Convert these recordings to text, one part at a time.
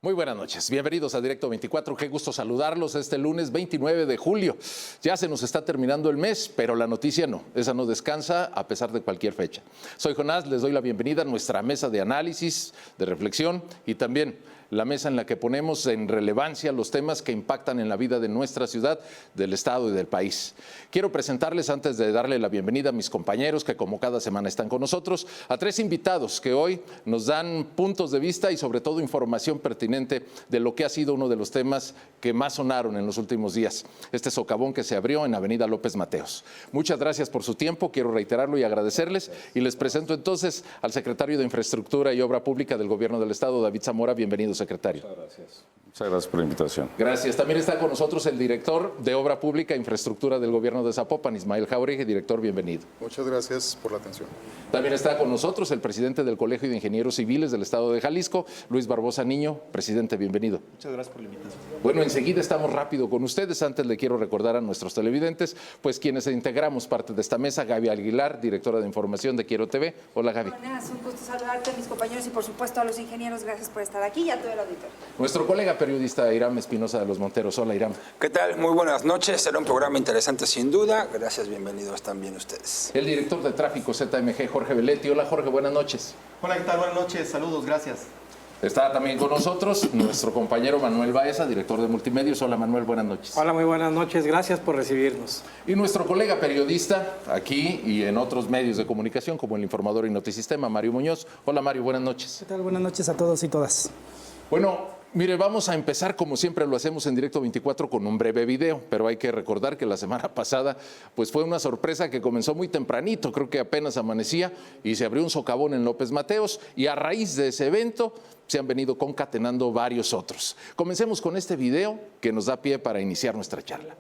Muy buenas noches, bienvenidos a Directo 24, qué gusto saludarlos este lunes 29 de julio. Ya se nos está terminando el mes, pero la noticia no, esa no descansa a pesar de cualquier fecha. Soy Jonás, les doy la bienvenida a nuestra mesa de análisis, de reflexión y también la mesa en la que ponemos en relevancia los temas que impactan en la vida de nuestra ciudad, del estado y del país. Quiero presentarles, antes de darle la bienvenida a mis compañeros que como cada semana están con nosotros, a tres invitados que hoy nos dan puntos de vista y sobre todo información pertinente de lo que ha sido uno de los temas que más sonaron en los últimos días, este socavón que se abrió en Avenida López Mateos. Muchas gracias por su tiempo, quiero reiterarlo y agradecerles, y les presento entonces al secretario de Infraestructura y Obra Pública del Gobierno del Estado, David Zamora. Bienvenido, secretario. Muchas gracias. Muchas gracias por la invitación. Gracias. También está con nosotros el director de Obra Pública e Infraestructura del Gobierno de Zapopan, Ismael Jauregui. Director, bienvenido. Muchas gracias por la atención. También está con nosotros el presidente del Colegio de Ingenieros Civiles del Estado de Jalisco, Luis Barbosa Niño. Presidente, bienvenido. Muchas gracias por la invitación. Bueno, enseguida estamos rápido con ustedes. Antes le quiero recordar a nuestros televidentes, pues quienes integramos parte de esta mesa, Gaby Aguilar, directora de información de Quiero TV. Hola, Gaby. Es un gusto saludarte, mis compañeros, y por supuesto a los ingenieros. Gracias por estar aquí y a todo el auditorio. Nuestro colega periodista Iram Espinosa de los Monteros. Hola, Iram. ¿Qué tal? Muy buenas noches. Será un programa interesante sin duda. Gracias, bienvenidos también ustedes. El director de tráfico ZMG, Jorge Belletti. Hola, Jorge, buenas noches. Hola, ¿qué tal? Buenas noches, saludos, gracias. Está también con nosotros nuestro compañero Manuel Baeza, director de Multimedios. Hola, Manuel, buenas noches. Hola, muy buenas noches, gracias por recibirnos. Y nuestro colega periodista, aquí y en otros medios de comunicación, como El Informador y Notisistema, Mario Muñoz. Hola, Mario, buenas noches. ¿Qué tal? Buenas noches a todos y todas. Bueno, mire, vamos a empezar como siempre lo hacemos en Directo 24 con un breve video, pero hay que recordar que la semana pasada pues fue una sorpresa que comenzó muy tempranito, creo que apenas amanecía y se abrió un socavón en López Mateos y a raíz de ese evento se han venido concatenando varios otros. Comencemos con este video que nos da pie para iniciar nuestra charla.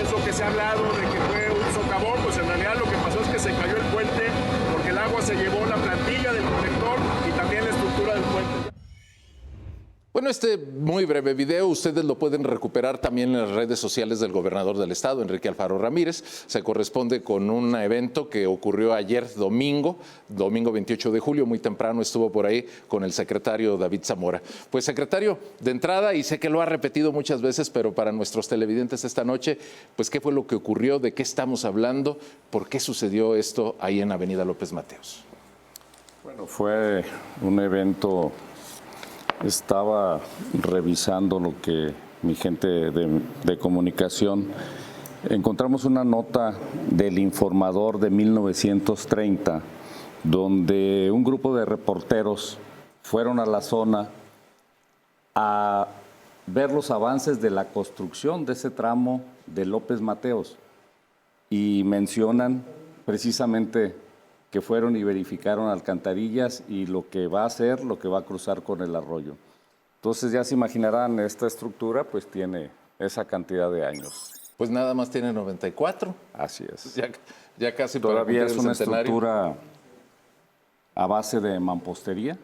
Es lo que se ha hablado de que fue un socavón, pues en realidad lo que pasó es que se cayó el puente porque el agua se llevó la plantilla del conector y también la estructura del puente. Bueno, este muy breve video ustedes lo pueden recuperar también en las redes sociales del gobernador del estado, Enrique Alfaro Ramírez. Se corresponde con un evento que ocurrió ayer domingo 28 de julio, muy temprano estuvo por ahí con el secretario David Zamora. Pues secretario, de entrada, y sé que lo ha repetido muchas veces, pero para nuestros televidentes esta noche, pues ¿qué fue lo que ocurrió? ¿De qué estamos hablando? ¿Por qué sucedió esto ahí en Avenida López Mateos? Bueno, fue un evento. Estaba revisando lo que mi gente de comunicación, encontramos una nota del Informador de 1930, donde un grupo de reporteros fueron a la zona a ver los avances de la construcción de ese tramo de López Mateos y mencionan precisamente que fueron y verificaron alcantarillas y lo que va a hacer, lo que va a cruzar con el arroyo. Entonces ya se imaginarán, esta estructura pues tiene esa cantidad de años. Pues nada más tiene 94. Así es. Ya casi todavía es una centenario. Estructura a base de mampostería,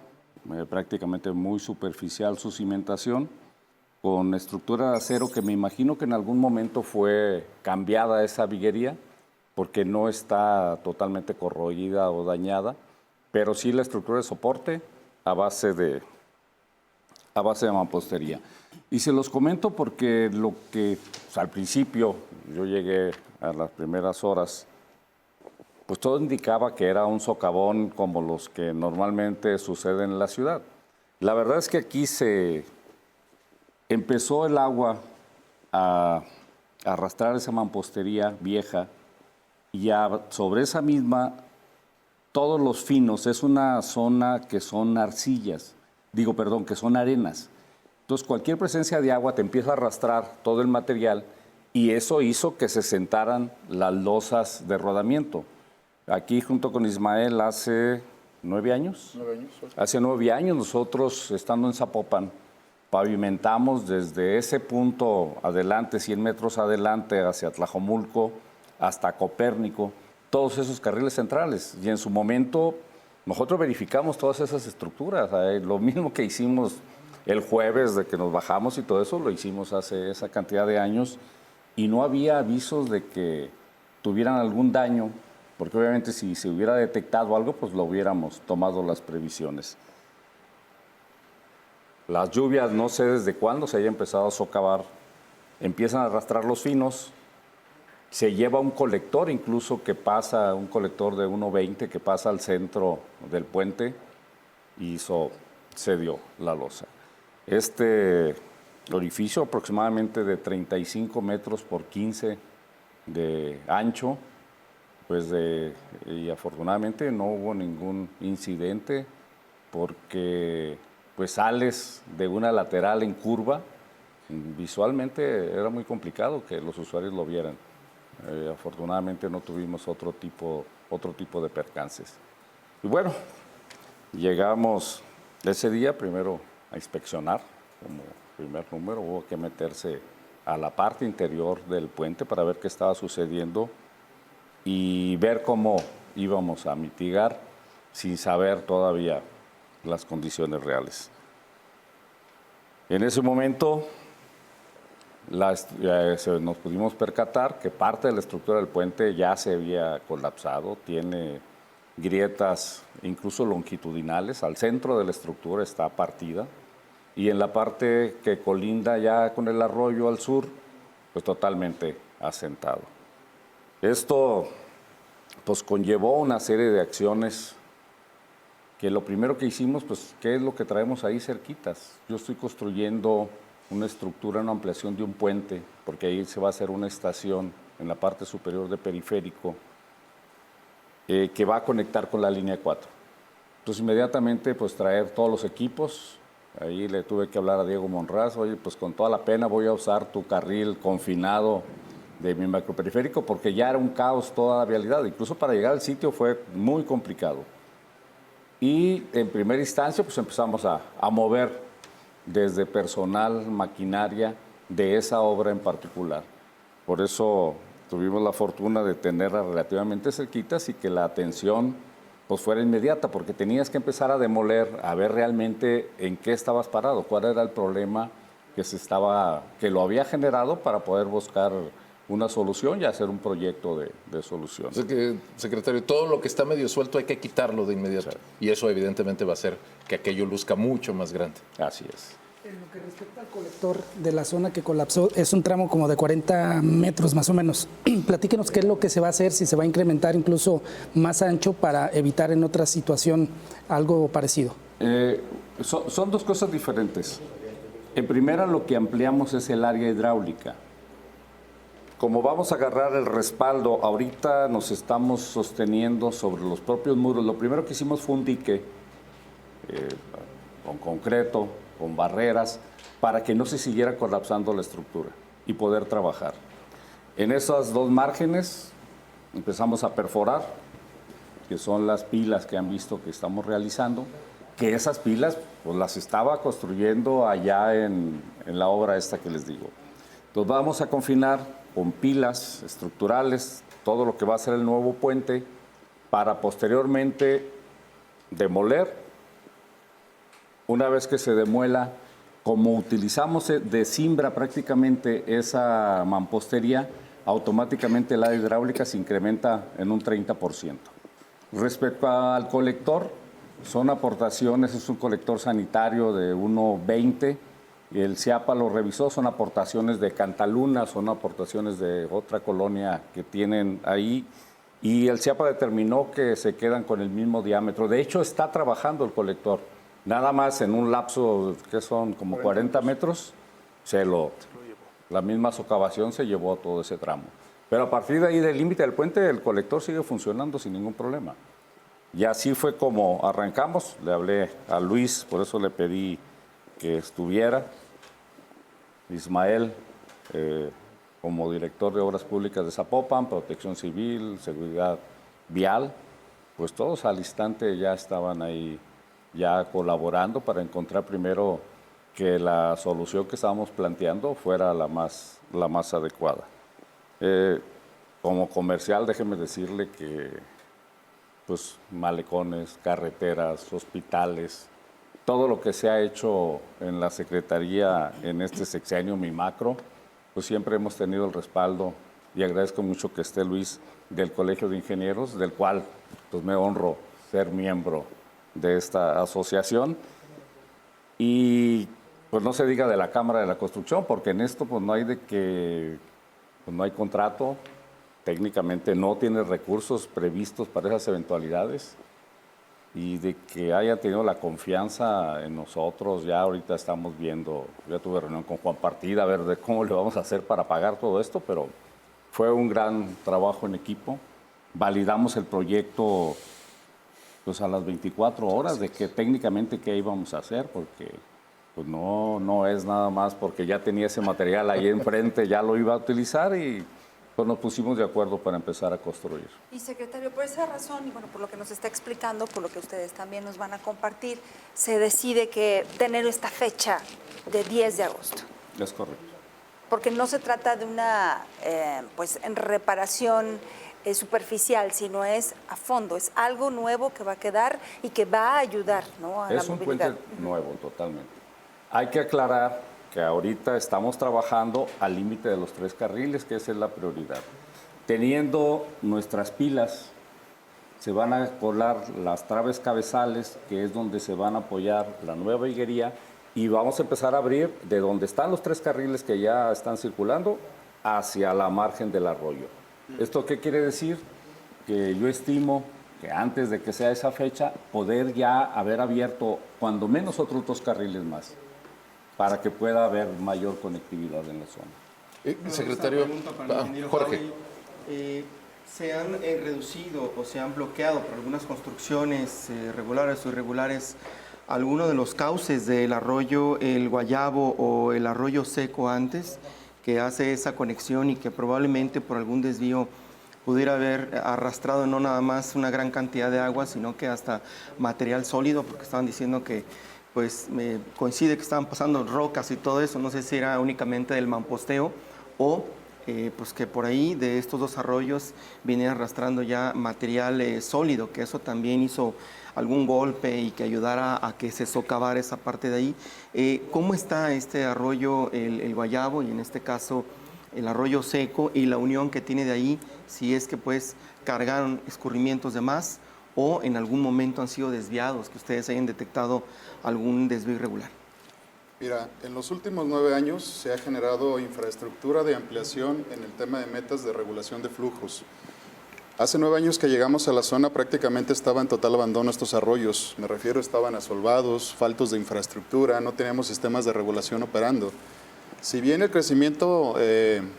prácticamente muy superficial su cimentación, con estructura de acero que me imagino que en algún momento fue cambiada esa viguería, porque no está totalmente corroída o dañada, pero sí la estructura de soporte a base de mampostería. Y se los comento porque lo que al principio yo llegué a las primeras horas, pues todo indicaba que era un socavón como los que normalmente suceden en la ciudad. La verdad es que aquí se empezó el agua a arrastrar esa mampostería vieja, y sobre esa misma, todos los finos, es una zona que son arcillas, que son arenas. Entonces, cualquier presencia de agua te empieza a arrastrar todo el material y eso hizo que se sentaran las losas de rodamiento. Aquí, junto con Ismael, hace 9 años. 9 años. Hace 9 años nosotros, estando en Zapopan, pavimentamos desde ese punto adelante, 100 metros adelante, hacia Tlajomulco, hasta Copérnico, todos esos carriles centrales. Y en su momento nosotros verificamos todas esas estructuras. Lo mismo que hicimos el jueves de que nos bajamos y todo eso, lo hicimos hace esa cantidad de años y no había avisos de que tuvieran algún daño, porque obviamente si se hubiera detectado algo, pues lo hubiéramos tomado las previsiones. Las lluvias, no sé desde cuándo se haya empezado a socavar, empiezan a arrastrar los finos, se lleva un colector incluso que pasa, un colector de 1.20 que pasa al centro del puente y se dio la losa. Este orificio aproximadamente de 35 metros por 15 de ancho, pues y afortunadamente no hubo ningún incidente porque pues sales de una lateral en curva, visualmente era muy complicado que los usuarios lo vieran. Afortunadamente no tuvimos otro tipo de percances. Y bueno, llegamos ese día primero a inspeccionar, como primer número, hubo que meterse a la parte interior del puente para ver qué estaba sucediendo y ver cómo íbamos a mitigar sin saber todavía las condiciones reales. En ese momento nos pudimos percatar que parte de la estructura del puente ya se había colapsado, tiene grietas incluso longitudinales, al centro de la estructura está partida y en la parte que colinda ya con el arroyo al sur, pues totalmente asentado. Esto pues conllevó una serie de acciones que lo primero que hicimos, pues, ¿qué es lo que traemos ahí cerquitas? Yo estoy construyendo una estructura, una ampliación de un puente, porque ahí se va a hacer una estación en la parte superior de periférico que va a conectar con la línea 4. Entonces, inmediatamente, pues, traer todos los equipos. Ahí le tuve que hablar a Diego Monraz, oye, pues, con toda la pena voy a usar tu carril confinado de mi macroperiférico, porque ya era un caos toda la vialidad. Incluso para llegar al sitio fue muy complicado. Y en primera instancia pues empezamos a mover desde personal, maquinaria de esa obra en particular. Por eso tuvimos la fortuna de tenerla relativamente cerquitas y que la atención pues fuera inmediata, porque tenías que empezar a demoler, a ver realmente en qué estabas parado, cuál era el problema que lo había generado para poder buscar una solución y hacer un proyecto de solución. O sea que, secretario, todo lo que está medio suelto hay que quitarlo de inmediato. Sí. Y eso evidentemente va a hacer que aquello luzca mucho más grande. Así es. En lo que respecta al colector de la zona que colapsó, es un tramo como de 40 metros más o menos. Platíquenos qué es lo que se va a hacer, si se va a incrementar incluso más ancho para evitar en otra situación algo parecido. Son dos cosas diferentes. En primera, lo que ampliamos es el área hidráulica. Como vamos a agarrar el respaldo, ahorita nos estamos sosteniendo sobre los propios muros. Lo primero que hicimos fue un dique con concreto, con barreras, para que no se siguiera colapsando la estructura y poder trabajar. En esas dos márgenes empezamos a perforar, que son las pilas que han visto que estamos realizando, que esas pilas pues las estaba construyendo allá en la obra esta que les digo. Entonces vamos a confinar con pilas estructurales todo lo que va a ser el nuevo puente para posteriormente demoler. Una vez que se demuela, como utilizamos de cimbra prácticamente esa mampostería, automáticamente el área hidráulica se incrementa en un 30%. Respecto al colector, son aportaciones, es un colector sanitario de 1.20, el CIAPA lo revisó, son aportaciones de Cantaluna, son aportaciones de otra colonia que tienen ahí, y el CIAPA determinó que se quedan con el mismo diámetro. De hecho, está trabajando el colector, nada más en un lapso que son como 40 metros, la misma socavación se llevó todo ese tramo. Pero a partir de ahí del límite del puente, el colector sigue funcionando sin ningún problema. Y así fue como arrancamos, le hablé a Luis, por eso le pedí que estuviera, Ismael, como director de Obras Públicas de Zapopan, Protección Civil, Seguridad Vial, pues todos al instante ya estaban ahí ya colaborando para encontrar primero que la solución que estábamos planteando fuera la más adecuada. Como comercial, déjeme decirle que pues malecones, carreteras, hospitales, todo lo que se ha hecho en la Secretaría en este sexenio, mi macro, pues siempre hemos tenido el respaldo y agradezco mucho que esté Luis del Colegio de Ingenieros, del cual pues me honro ser miembro de esta asociación. Y pues no se diga de la Cámara de la Construcción, porque en esto pues no hay de que pues no hay contrato, técnicamente no tiene recursos previstos para esas eventualidades, y de que haya tenido la confianza en nosotros. Ya ahorita estamos viendo, ya tuve reunión con Juan Partida a ver de cómo le vamos a hacer para pagar todo esto, pero fue un gran trabajo en equipo. Validamos el proyecto pues a las 24 horas de que técnicamente qué íbamos a hacer, porque pues no es nada más porque ya tenía ese material ahí enfrente, ya lo iba a utilizar, y pues nos pusimos de acuerdo para empezar a construir. Y secretario, por esa razón, y bueno, por lo que nos está explicando, por lo que ustedes también nos van a compartir, se decide que tener esta fecha de 10 de agosto. Es correcto. Porque no se trata de una pues en reparación superficial, sino es a fondo, es algo nuevo que va a quedar y que va a ayudar, ¿no?, a la Es un movilidad. puente nuevo, totalmente. Hay que aclarar que ahorita estamos trabajando al límite de los 3 carriles, que esa es la prioridad. Teniendo nuestras pilas, se van a colar las traves cabezales, que es donde se van a apoyar la nueva higuería, y vamos a empezar a abrir de donde están los 3 carriles que ya están circulando hacia la margen del arroyo. ¿Esto qué quiere decir? Que yo estimo que antes de que sea esa fecha, poder ya haber abierto cuando menos otros 2 carriles más, para que pueda haber mayor conectividad en la zona. Secretario, Una pregunta para el ingeniero Jorge. Jauregui. ¿Se han reducido o se han bloqueado por algunas construcciones regulares o irregulares alguno de los cauces del arroyo El Guayabo o el arroyo Seco antes, que hace esa conexión y que probablemente por algún desvío pudiera haber arrastrado no nada más una gran cantidad de agua, sino que hasta material sólido, porque estaban diciendo que pues me coincide que estaban pasando rocas y todo eso, no sé si era únicamente del mamposteo o pues que por ahí de estos 2 arroyos viene arrastrando ya material sólido, que eso también hizo algún golpe y que ayudara a que se socavara esa parte de ahí. ¿Cómo está este arroyo el Guayabo y en este caso el arroyo Seco y la unión que tiene de ahí, si es que pues cargaron escurrimientos de más o en algún momento han sido desviados, que ustedes hayan detectado algún desvío irregular? Mira, en los últimos 9 años se ha generado infraestructura de ampliación en el tema de metas de regulación de flujos. Hace 9 años que llegamos a la zona prácticamente estaba en total abandono estos arroyos. Me refiero, estaban asolvados, faltos de infraestructura, no teníamos sistemas de regulación operando. Si bien el crecimiento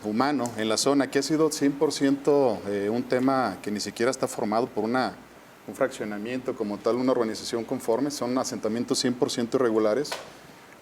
humano en la zona, que ha sido 100% un tema que ni siquiera está formado por un fraccionamiento como tal, una urbanización conforme, son asentamientos 100% irregulares.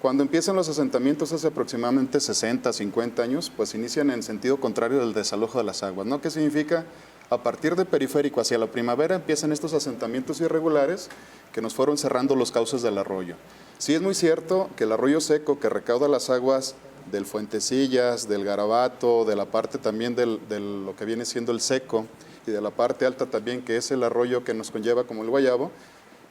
Cuando empiezan los asentamientos hace aproximadamente 60, 50 años, pues inician en sentido contrario del desalojo de las aguas, ¿no? ¿Qué significa? A partir de Periférico hacia la Primavera empiezan estos asentamientos irregulares que nos fueron cerrando los cauces del arroyo. Sí es muy cierto que el arroyo Seco, que recauda las aguas del Fuentecillas, del Garabato, de la parte también de lo que viene siendo el Seco y de la parte alta también, que es el arroyo que nos conlleva como el Guayabo,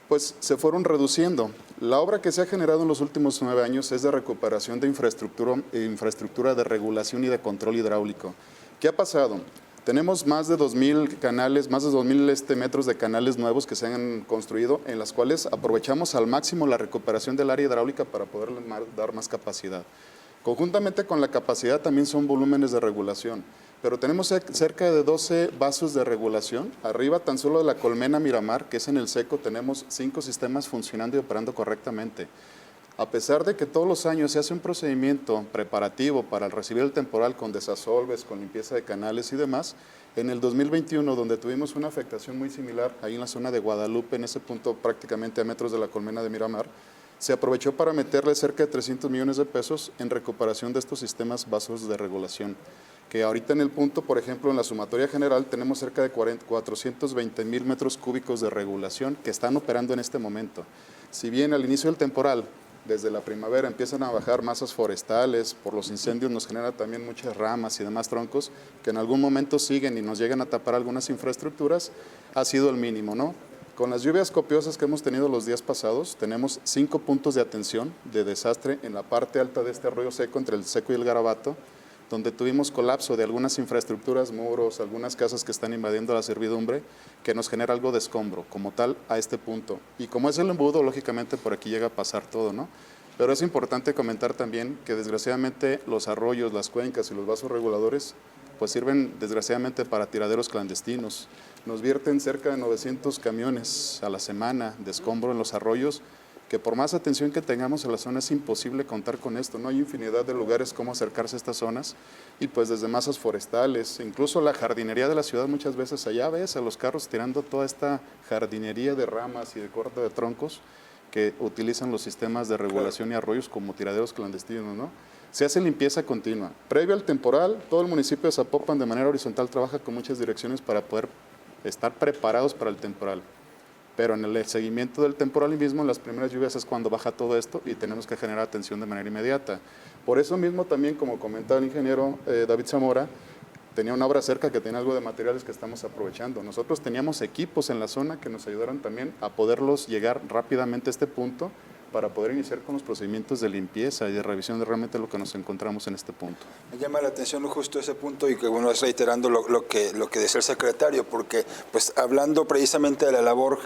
pues se fueron reduciendo. La obra que se ha generado en los últimos 9 años es de recuperación de infraestructura de regulación y de control hidráulico. ¿Qué ha pasado? Tenemos más de 2.000 canales, más de 2.000 metros de canales nuevos que se han construido, en las cuales aprovechamos al máximo la recuperación del área hidráulica para poder dar más capacidad. Conjuntamente con la capacidad también son volúmenes de regulación, pero tenemos cerca de 12 vasos de regulación. Arriba tan solo de la Colmena Miramar, que es en el Seco, tenemos 5 sistemas funcionando y operando correctamente. A pesar de que todos los años se hace un procedimiento preparativo para recibir el temporal con desasolves, con limpieza de canales y demás, en el 2021, donde tuvimos una afectación muy similar, ahí en la zona de Guadalupe, en ese punto prácticamente a metros de la Colmena de Miramar, se aprovechó para meterle cerca de 300 millones de pesos en recuperación de estos sistemas vasos de regulación, que ahorita en el punto, por ejemplo, en la sumatoria general tenemos cerca de 420,000 metros cúbicos de regulación que están operando en este momento. Si bien al inicio del temporal, desde la primavera empiezan a bajar masas forestales, por los incendios nos genera también muchas ramas y demás troncos que en algún momento siguen y nos llegan a tapar algunas infraestructuras, ha sido el mínimo, ¿no? Con las lluvias copiosas que hemos tenido los días pasados, tenemos 5 puntos de atención de desastre en la parte alta de este arroyo seco, entre el Seco y el Garabato, donde tuvimos colapso de algunas infraestructuras, muros, algunas casas que están invadiendo la servidumbre, que nos genera algo de escombro, como tal, a este punto. Y como es el embudo, lógicamente por aquí llega a pasar todo, ¿no? Pero es importante comentar también que desgraciadamente los arroyos, las cuencas y los vasos reguladores pues sirven desgraciadamente para tiraderos clandestinos. Nos vierten cerca de 900 camiones a la semana de escombro en los arroyos, que por más atención que tengamos en la zona es imposible contar con esto. No hay infinidad de lugares cómo acercarse a estas zonas y pues desde masas forestales, incluso la jardinería de la ciudad muchas veces allá ves a los carros tirando toda esta jardinería de ramas y de corte de troncos que utilizan los sistemas de regulación y arroyos como tiraderos clandestinos, ¿no? Se hace limpieza continua. Previo al temporal, todo el municipio de Zapopan de manera horizontal trabaja con muchas direcciones para poder estar preparados para el temporal. Pero en el seguimiento del temporal y mismo, en las primeras lluvias es cuando baja todo esto y tenemos que generar atención de manera inmediata. Por eso mismo también, como comentaba el ingeniero David Zamora, tenía una obra cerca que tenía algo de materiales que estamos aprovechando. Nosotros teníamos equipos en la zona que nos ayudaron también a poderlos llegar rápidamente a este punto para poder iniciar con los procedimientos de limpieza y de revisión de realmente lo que nos encontramos en este punto. Me llama la atención justo ese punto y que bueno, es reiterando lo que decía el secretario, porque pues hablando precisamente de la labor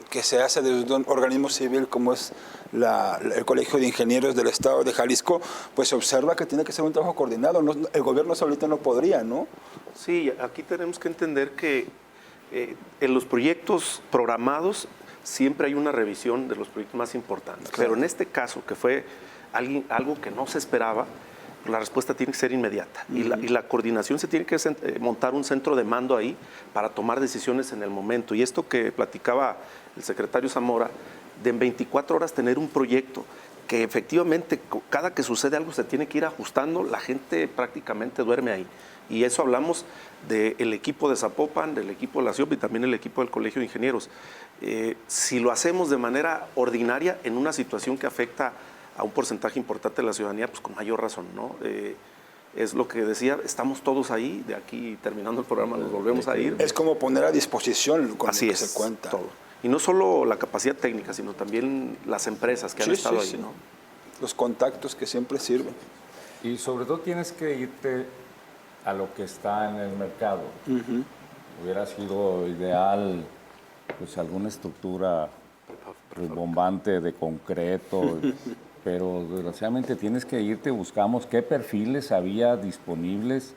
que se hace desde un organismo civil como es el Colegio de Ingenieros del Estado de Jalisco, pues se observa que tiene que ser un trabajo coordinado. El gobierno solito no podría, ¿no? Sí, aquí tenemos que entender que en los proyectos programados siempre hay una revisión de los proyectos más importantes. Claro. Pero en este caso, que fue algo que no se esperaba, la respuesta tiene que ser inmediata. Y la coordinación se tiene que montar un centro de mando ahí para tomar decisiones en el momento. Y esto que platicaba el secretario Zamora, de en 24 horas tener un proyecto que efectivamente cada que sucede algo se tiene que ir ajustando, la gente prácticamente duerme ahí. Y eso hablamos del equipo de Zapopan, del equipo de la CIOP y también el equipo del Colegio de Ingenieros. Si lo hacemos de manera ordinaria en una situación que afecta a un porcentaje importante de la ciudadanía, pues con mayor razón, ¿no? Es lo que decía, estamos todos ahí, de aquí terminando el programa nos volvemos a ir. Es como poner a disposición con así lo que es, se cuenta. Todo. Y no solo la capacidad técnica, sino también las empresas que han estado ahí, ¿no? Los contactos que siempre sirven. Y sobre todo tienes que irte a lo que está en el mercado. Hubiera sido ideal pues alguna estructura bombante de concreto, pero desgraciadamente tienes que irte, buscamos qué perfiles había disponibles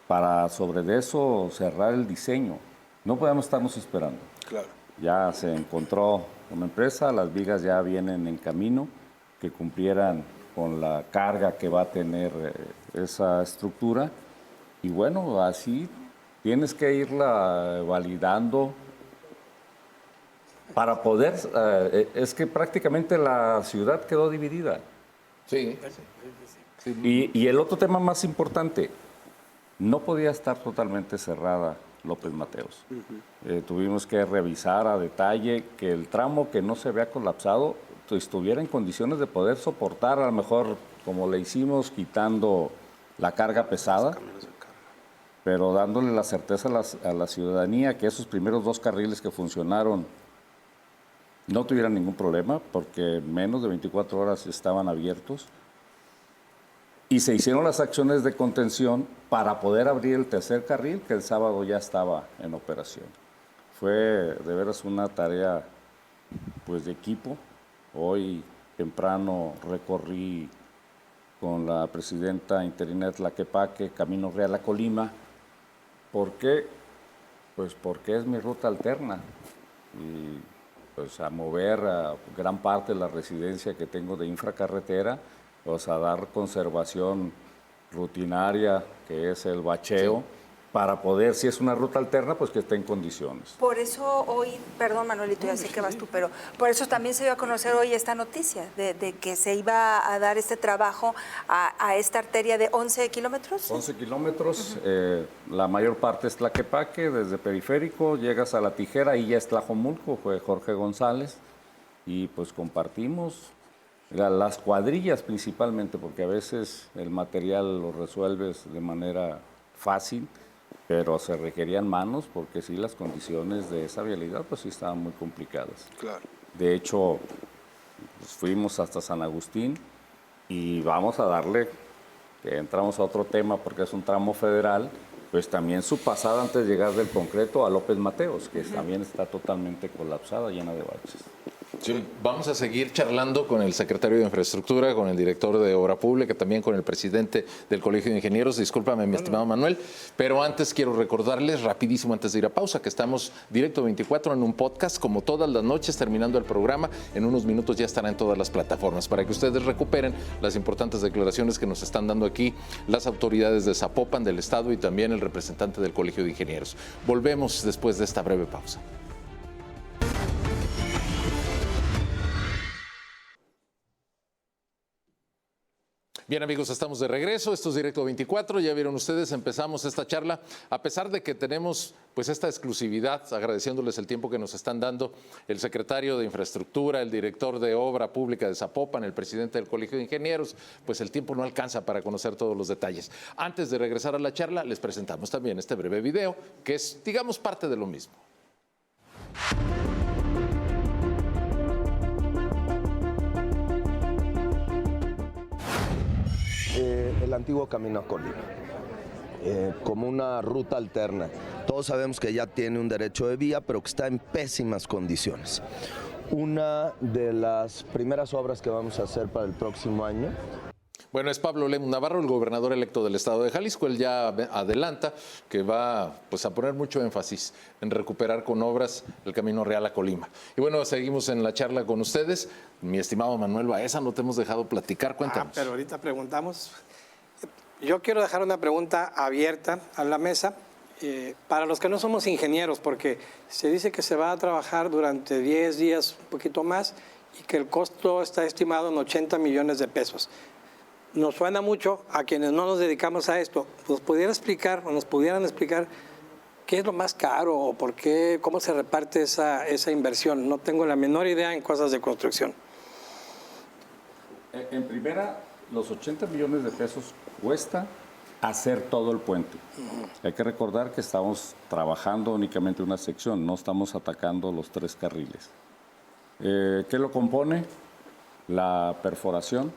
para sobre eso cerrar el diseño. No podemos estarnos esperando. Claro. Ya se encontró una empresa, las vigas ya vienen en camino, que cumplieran con la carga que va a tener esa estructura. Y bueno, así tienes que irla validando para poder... es que prácticamente la ciudad quedó dividida. Sí. Y el otro tema más importante, no podía estar totalmente cerrada López Mateos. Tuvimos que revisar a detalle que el tramo que no se vea colapsado estuviera en condiciones de poder soportar, a lo mejor como le hicimos, quitando la carga pesada, pero dándole la certeza a la ciudadanía que esos primeros 2 carriles que funcionaron no tuvieran ningún problema, porque menos de 24 horas estaban abiertos. Y se hicieron las acciones de contención para poder abrir el tercer carril, que el sábado ya estaba en operación. Fue de veras una tarea pues, de equipo. Hoy temprano recorrí con la presidenta interina de Tlaquepaque, Camino Real a Colima. ¿Por qué? Pues porque es mi ruta alterna. Y pues a mover a gran parte de la residencia que tengo de infracarretera, pues a dar conservación rutinaria, que es el bacheo, para poder, si es una ruta alterna, pues que esté en condiciones. Por eso hoy, perdón Manuelito, ya sé que vas tú, pero por eso también se dio a conocer hoy esta noticia de que se iba a dar este trabajo a esta arteria de 11 kilómetros. 11 kilómetros, la mayor parte es Tlaquepaque, desde Periférico, llegas a La Tijera y ya es Tlajomulco, fue Jorge González, y pues compartimos las cuadrillas principalmente, porque a veces el material lo resuelves de manera fácil, pero se requerían manos porque sí, las condiciones de esa vialidad pues sí estaban muy complicadas. Claro. De hecho, pues, fuimos hasta San Agustín y vamos a darle, que entramos a otro tema porque es un tramo federal, pues también su pasada antes de llegar del concreto a López Mateos, que también está totalmente colapsada, llena de baches. Sí, vamos a seguir charlando con el secretario de Infraestructura, con el director de Obra Pública, también con el presidente del Colegio de Ingenieros. Discúlpame, mi estimado Manuel, pero antes quiero recordarles rapidísimo, antes de ir a pausa, que estamos Directo 24 en un podcast, como todas las noches, terminando el programa. En unos minutos ya estará en todas las plataformas para que ustedes recuperen las importantes declaraciones que nos están dando aquí las autoridades de Zapopan, del Estado, y también el representante del Colegio de Ingenieros. Volvemos después de esta breve pausa. Bien, amigos, estamos de regreso. Esto es Directo 24. Ya vieron ustedes, empezamos esta charla. A pesar de que tenemos pues esta exclusividad, agradeciéndoles el tiempo que nos están dando el secretario de Infraestructura, el director de Obra Pública de Zapopan, el presidente del Colegio de Ingenieros, pues el tiempo no alcanza para conocer todos los detalles. Antes de regresar a la charla, les presentamos también este breve video, que es, digamos, parte de lo mismo. El antiguo camino a Colima, como una ruta alterna. Todos sabemos que ya tiene un derecho de vía, pero que está en pésimas condiciones. Una de las primeras obras que vamos a hacer para el próximo año. Bueno, es Pablo Lemus Navarro, el gobernador electo del estado de Jalisco. Él ya adelanta que va pues, a poner mucho énfasis en recuperar con obras el Camino Real a Colima. Y bueno, seguimos en la charla con ustedes. Mi estimado Manuel Baeza, no te hemos dejado platicar, cuéntanos. Pero ahorita preguntamos. Yo quiero dejar una pregunta abierta a la mesa para los que no somos ingenieros, porque se dice que se va a trabajar durante 10 días, un poquito más, y que el costo está estimado en 80 millones de pesos. Nos suena mucho a quienes no nos dedicamos a esto. ¿Nos pudieran explicar qué es lo más caro o por qué, cómo se reparte esa inversión? No tengo la menor idea en cosas de construcción. En primera, los 80 millones de pesos cuesta hacer todo el puente. Hay que recordar que estamos trabajando únicamente una sección, no estamos atacando los 3 carriles. ¿Qué lo compone? La perforación,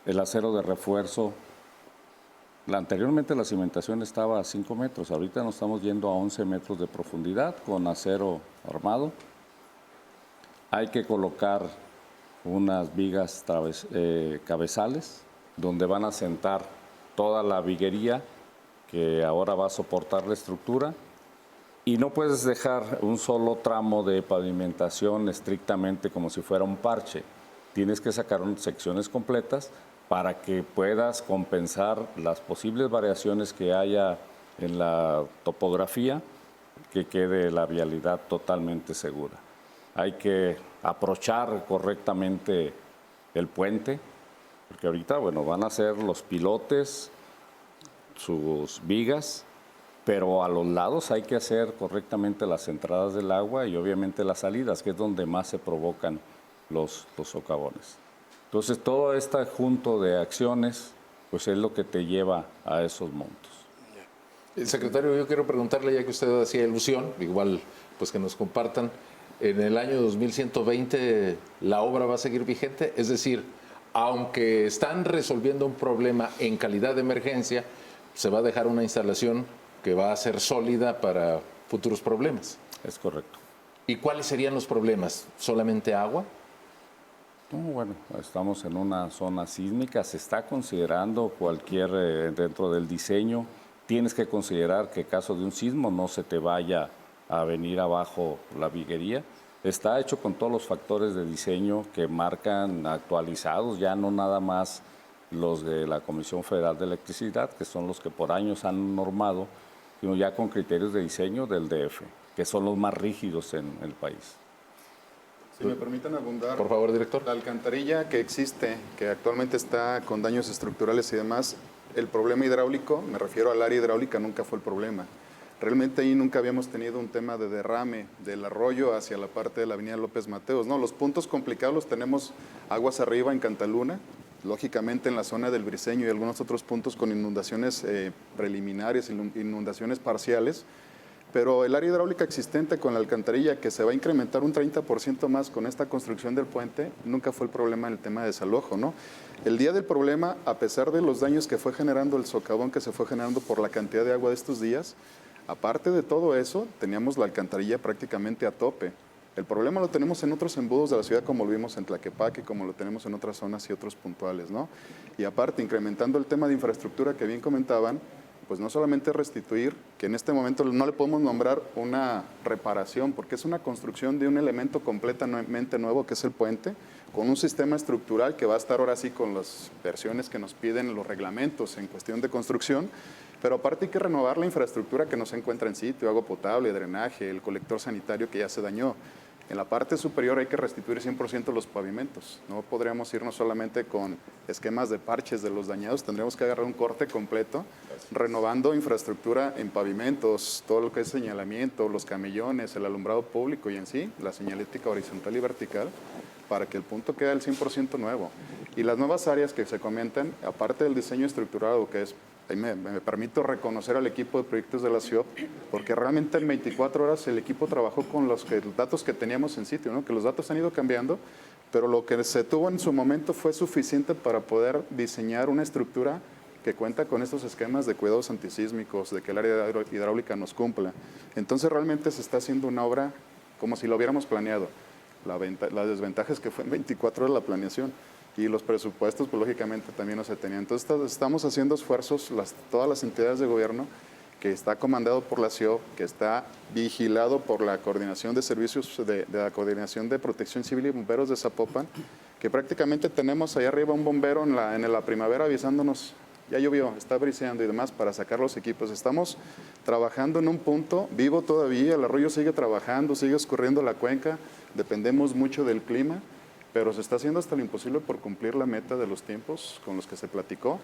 el acero de refuerzo. Anteriormente la cimentación estaba a 5 metros, ahorita nos estamos yendo a 11 metros de profundidad con acero armado. Hay que colocar unas vigas cabezales donde van a sentar toda la viguería que ahora va a soportar la estructura, y no puedes dejar un solo tramo de pavimentación estrictamente como si fuera un parche. Tienes que sacar secciones completas para que puedas compensar las posibles variaciones que haya en la topografía, que quede la vialidad totalmente segura. Hay que aprochar correctamente el puente, porque ahorita, bueno, van a ser los pilotes, sus vigas, pero a los lados hay que hacer correctamente las entradas del agua y obviamente las salidas, que es donde más se provocan los socavones. Entonces, todo este conjunto de acciones, pues es lo que te lleva a esos montos. Secretario, yo quiero preguntarle, ya que usted hacía ilusión, igual pues que nos compartan, en el año 2120 la obra va a seguir vigente, es decir, aunque están resolviendo un problema en calidad de emergencia, se va a dejar una instalación que va a ser sólida para futuros problemas. Es correcto. ¿Y cuáles serían los problemas? ¿Solamente agua? No, bueno, estamos en una zona sísmica, se está considerando dentro del diseño, tienes que considerar que en caso de un sismo no se te vaya a venir abajo la viguería. Está hecho con todos los factores de diseño que marcan actualizados, ya no nada más los de la Comisión Federal de Electricidad, que son los que por años han normado, sino ya con criterios de diseño del DF, que son los más rígidos en el país. Si me permiten abundar. Por favor, director. La alcantarilla que existe, que actualmente está con daños estructurales y demás, el problema hidráulico, me refiero al área hidráulica, nunca fue el problema. Realmente ahí nunca habíamos tenido un tema de derrame del arroyo hacia la parte de la avenida López Mateos. No, los puntos complicados los tenemos aguas arriba en Cantaluna, lógicamente en la zona del Briceño y algunos otros puntos con inundaciones preliminares, inundaciones parciales, pero el área hidráulica existente con la alcantarilla, que se va a incrementar un 30% más con esta construcción del puente, nunca fue el problema en el tema de desalojo, ¿no? El día del problema, a pesar de los daños que fue generando el socavón, que se fue generando por la cantidad de agua de estos días, aparte de todo eso, teníamos la alcantarilla prácticamente a tope. El problema lo tenemos en otros embudos de la ciudad, como lo vimos en Tlaquepaque, como lo tenemos en otras zonas y otros puntuales, ¿no? Y aparte, incrementando el tema de infraestructura que bien comentaban, pues no solamente restituir, que en este momento no le podemos nombrar una reparación, porque es una construcción de un elemento completamente nuevo, que es el puente, con un sistema estructural que va a estar ahora sí con las versiones que nos piden los reglamentos en cuestión de construcción, pero aparte hay que renovar la infraestructura que no se encuentra en sitio, agua potable, drenaje, el colector sanitario que ya se dañó. En la parte superior hay que restituir 100% los pavimentos. No podríamos irnos solamente con esquemas de parches de los dañados, tendríamos que agarrar un corte completo, renovando infraestructura en pavimentos, todo lo que es señalamiento, los camellones, el alumbrado público y en sí, la señalética horizontal y vertical, para que el punto quede al 100% nuevo. Y las nuevas áreas que se comentan, aparte del diseño estructurado, que es, ahí me permito reconocer al equipo de proyectos de la CIOP, porque realmente en 24 horas el equipo trabajó con los datos que teníamos en sitio, ¿no? Que los datos han ido cambiando, pero lo que se tuvo en su momento fue suficiente para poder diseñar una estructura que cuenta con estos esquemas de cuidados antisísmicos, de que el área hidráulica nos cumpla. Entonces realmente se está haciendo una obra como si lo hubiéramos planeado. La desventaja es que fue en 24 horas la planeación. Y los presupuestos, pues lógicamente también no se tenían. Entonces estamos haciendo esfuerzos, todas las entidades de gobierno, que está comandado por la CIOP, que está vigilado por la Coordinación de Servicios, de la Coordinación de Protección Civil y Bomberos de Zapopan, que prácticamente tenemos allá arriba un bombero en la primavera avisándonos, ya llovió, está briseando y demás, para sacar los equipos. Estamos trabajando en un punto vivo todavía, el arroyo sigue trabajando, sigue escurriendo la cuenca, dependemos mucho del clima, pero se está haciendo hasta lo imposible por cumplir la meta de los tiempos con los que se platicó